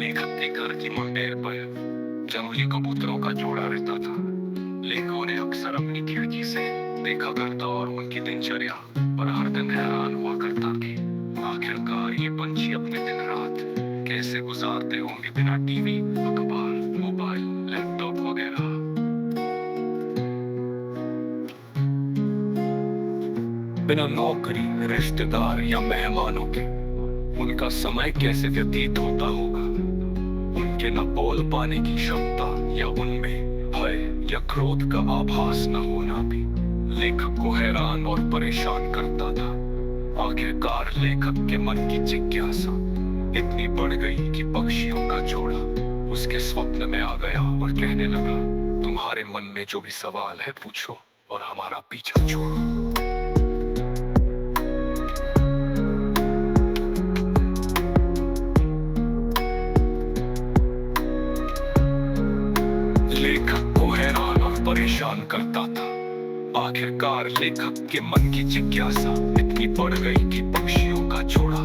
लेखक के घर की मुंडेर पर जंगली कबूतरों का जोड़ा रहता था। लेखकों ने अक्सर अपनी खिड़की से देखा करता और उनकी दिनचर्या पर हर दिन हैरान हुआ करता कि आखिरकार ये पंछी अपने दिन रात कैसे गुजारते होंगे बिना टीवी, अखबार, मोबाइल, लैपटॉप वगैरह। बिना नौकरी, रिश्तेदार या मेहमानों के उनका समय कैसे व्यतीत होता होगा। उनके न बोल पाने की क्षमता या उनमें भय या क्रोध का आभास न होना भी लेखक को हैरान और परेशान करता था। आखिरकार लेखक के मन की जिज्ञासा इतनी बढ़ गई कि पक्षियों का जोड़ा उसके स्वप्न में आ गया और कहने लगा, तुम्हारे मन में जो भी सवाल है पूछो और हमारा पीछा छोड़ो। लेखक को हैरान और परेशान करता था। आखिरकार लेखक के मन की जिज्ञासा इतनी बढ़ गई कि पक्षियों का जोड़ा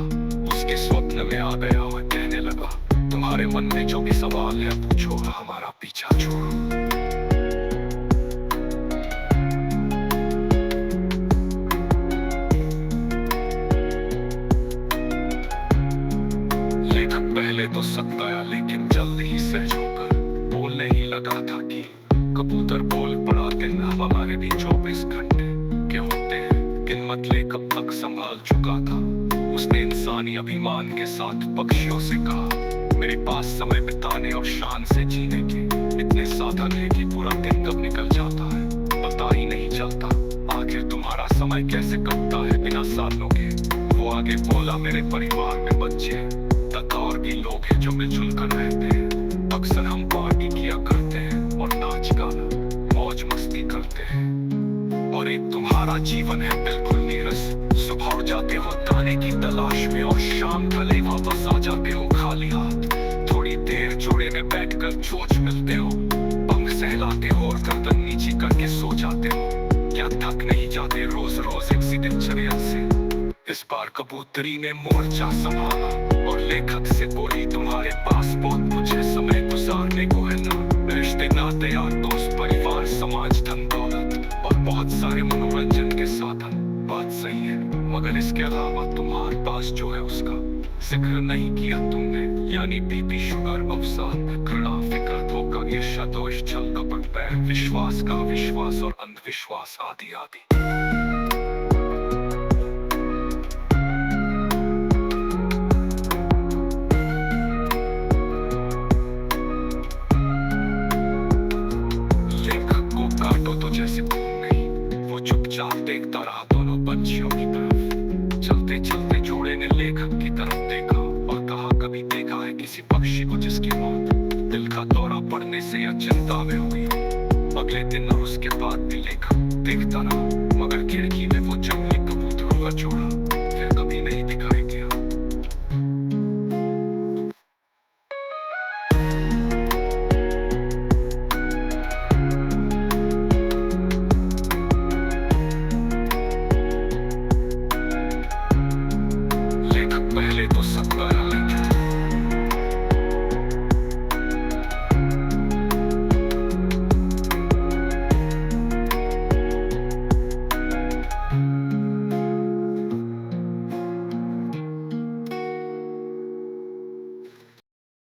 उसके स्वप्न में आ गया और कहने लगा, तुम्हारे मन में जो भी सवाल है पूछो और हमारा पीछा छोड़ो। लेखक पहले तो सकताया लेकिन जल्द ही सहज होकर बोलने ही लगा था कि कबूतर बोल पड़ा, दिन हमारे भी 24 घंटे के होते हैं। कीमत लेखक तक संभाल चुका था। उसने इंसानी अभिमान के साथ पक्षियों से कहा, मेरे पास समय बिताने और शान से जीने के इतने साधन है कि पूरा दिन कब निकल जाता है पता ही नहीं चलता। आखिर तुम्हारा समय कैसे कटता है बिना साधनों के। वो आगे बोला, मेरे परिवार में बच्चे तथा और भी लोग हैं जो मिलजुल कर रहते हैं। अक्सर हम पार्टी किया करते हैं और नाच गाना मौज मस्ती करते हैं। और एक तुम्हारा जीवन है बिल्कुल नीरस। सुबह उठ जाते हो दाने की तलाश में और शाम ढले वापस आ जाते हो खाली हाथ। थोड़ी देर जोड़े में बैठकर चोंच मिलते हो, पंख सहलाते हो और गर्दन नीचे करके सो जाते हो। क्या थक नहीं जाते रोज रोज एक सी दिनचर्या से। इस बार कबूतरी ने मोर्चा संभाला और लेखक से बोली, तुम्हारे पास बहुत कुछ है समय गुजारने को है ना। रिश्ते नाते यार दोस्त परिवार समाज धन दौलत और बहुत सारे मनोरंजन के साधन। बात सही है, मगर इसके अलावा तुम्हारे पास जो है उसका जिक्र नहीं किया तुमने, यानी बीपी, शुगर, अवसाद, घृणा, फिक्र, धोखा, ईर्ष्या, दोष, छल, कपट, बैर, विश्वास का विश्वास और अंधविश्वास आदि आदि। चुपचाप देखता रहा दोनों पंछियों की तरफ। चलते चलते जोड़े ने लेखक की तरफ देखा और कहा, कभी देखा है किसी पक्षी को जिसकी मौत दिल का दौरा पड़ने से या चिंता में हुई हो। अगले दिन और उसके बाद भी लेखक देखता रहा, मगर खिड़की में वो जंगली कबूतरों का जोड़ा